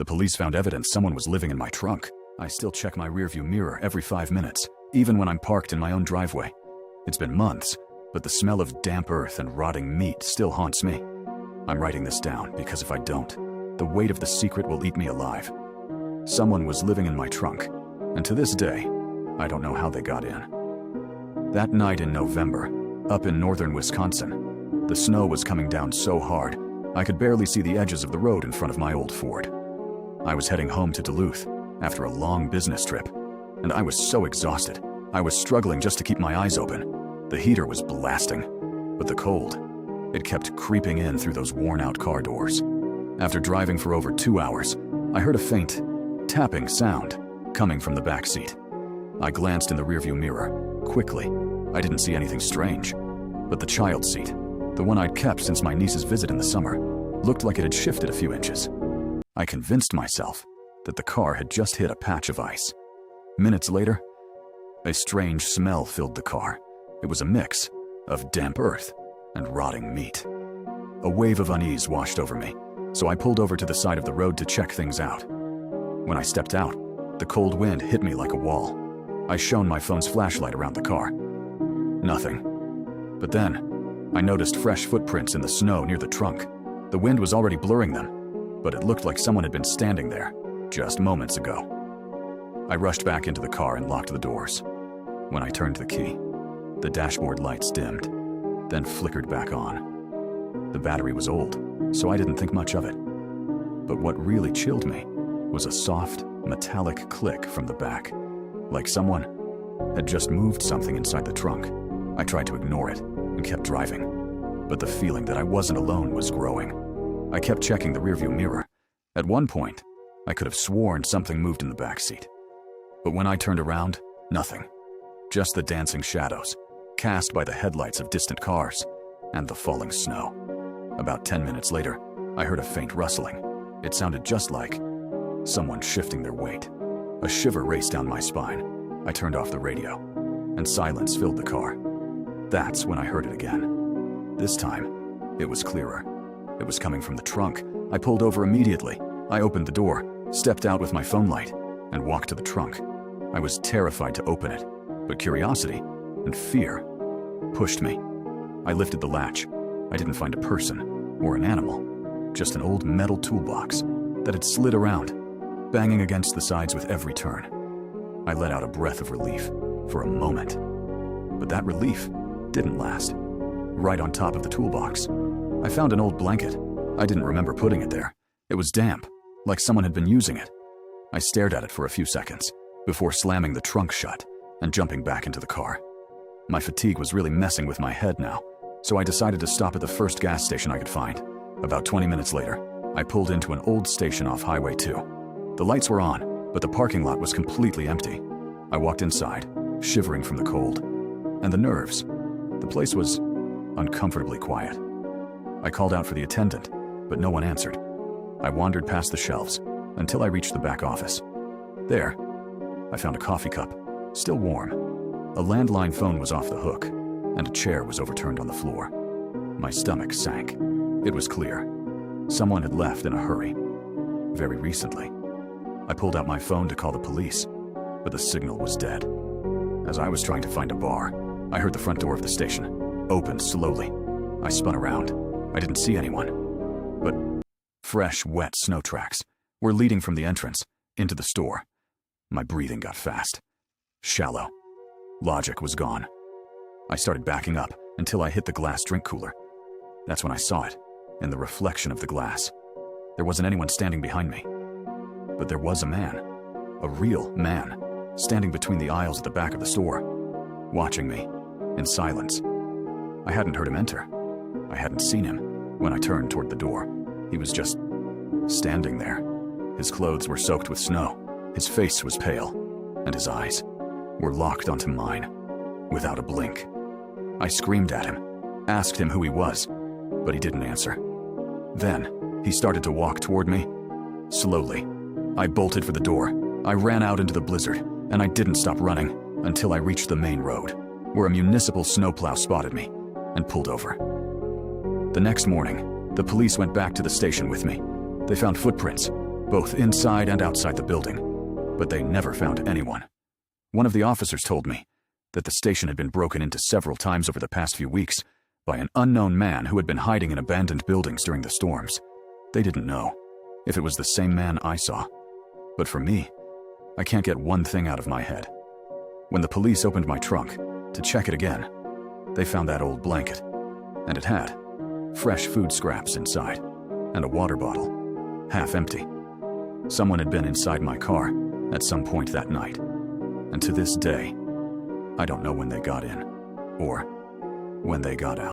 The police found evidence someone was living in my trunk. I still check my rearview mirror every 5 minutes, even when I'm parked in my own driveway. It's been months, but the smell of damp earth and rotting meat still haunts me. I'm writing this down because if I don't, the weight of the secret will eat me alive. Someone was living in my trunk, and to this day, I don't know how they got in. That night in November, up in northern Wisconsin, the snow was coming down so hard, I could barely see the edges of the road in front of my old Ford. I was heading home to Duluth after a long business trip, and I was so exhausted. I was struggling just to keep my eyes open. The heater was blasting, but the cold, it kept creeping in through those worn-out car doors. After driving for over 2 hours, I heard a faint, tapping sound coming from the back seat. I glanced in the rearview mirror, quickly. I didn't see anything strange, but the child seat, the one I'd kept since my niece's visit in the summer, looked like it had shifted a few inches. I convinced myself that the car had just hit a patch of ice. Minutes later, a strange smell filled the car. It was a mix of damp earth and rotting meat. A wave of unease washed over me, so I pulled over to the side of the road to check things out. When I stepped out, the cold wind hit me like a wall. I shone my phone's flashlight around the car. Nothing. But then, I noticed fresh footprints in the snow near the trunk. The wind was already blurring them, but it looked like someone had been standing there just moments ago. I rushed back into the car and locked the doors. When I turned the key, the dashboard lights dimmed, then flickered back on. The battery was old, so I didn't think much of it. But what really chilled me was a soft, metallic click from the back, like someone had just moved something inside the trunk. I tried to ignore it and kept driving, but the feeling that I wasn't alone was growing. I kept checking the rearview mirror. At one point, I could have sworn something moved in the back seat. But when I turned around, nothing. Just the dancing shadows, cast by the headlights of distant cars and the falling snow. About 10 minutes later, I heard a faint rustling. It sounded just like someone shifting their weight. A shiver raced down my spine. I turned off the radio, and silence filled the car. That's when I heard it again. This time, it was clearer. It was coming from the trunk. I pulled over immediately. I opened the door, stepped out with my phone light, and walked to the trunk. I was terrified to open it, but curiosity and fear pushed me. I lifted the latch. I didn't find a person or an animal, just an old metal toolbox that had slid around, banging against the sides with every turn. I let out a breath of relief for a moment, but that relief didn't last. Right on top of the toolbox, I found an old blanket. I didn't remember putting it there. It was damp, like someone had been using it. I stared at it for a few seconds before slamming the trunk shut and jumping back into the car. My fatigue was really messing with my head now, so I decided to stop at the first gas station I could find. About 20 minutes later, I pulled into an old station off Highway 2. The lights were on, but the parking lot was completely empty. I walked inside, shivering from the cold, and the nerves. The place was uncomfortably quiet. I called out for the attendant, but no one answered. I wandered past the shelves until I reached the back office. There, I found a coffee cup, still warm. A landline phone was off the hook, and a chair was overturned on the floor. My stomach sank. It was clear. Someone had left in a hurry. Very recently. I pulled out my phone to call the police, but the signal was dead. As I was trying to find a bar, I heard the front door of the station open slowly. I spun around. I didn't see anyone, but fresh, wet snow tracks were leading from the entrance into the store. My breathing got fast, shallow. Logic was gone. I started backing up until I hit the glass drink cooler. That's when I saw it, in the reflection of the glass. There wasn't anyone standing behind me, but there was a man, a real man, standing between the aisles at the back of the store, watching me in silence. I hadn't heard him enter. I hadn't seen him. When I turned toward the door, he was just standing there. His clothes were soaked with snow. His face was pale, and his eyes were locked onto mine without a blink. I screamed at him, asked him who he was, but he didn't answer. Then, he started to walk toward me. Slowly, I bolted for the door. I ran out into the blizzard, and I didn't stop running until I reached the main road, where a municipal snowplow spotted me and pulled over. The next morning, the police went back to the station with me. They found footprints, both inside and outside the building, but they never found anyone. One of the officers told me that the station had been broken into several times over the past few weeks by an unknown man who had been hiding in abandoned buildings during the storms. They didn't know if it was the same man I saw. But for me, I can't get one thing out of my head. When the police opened my trunk to check it again, they found that old blanket, and it had fresh food scraps inside and a water bottle, half empty. Someone had been inside my car at some point that night, and to this day, I don't know when they got in or when they got out.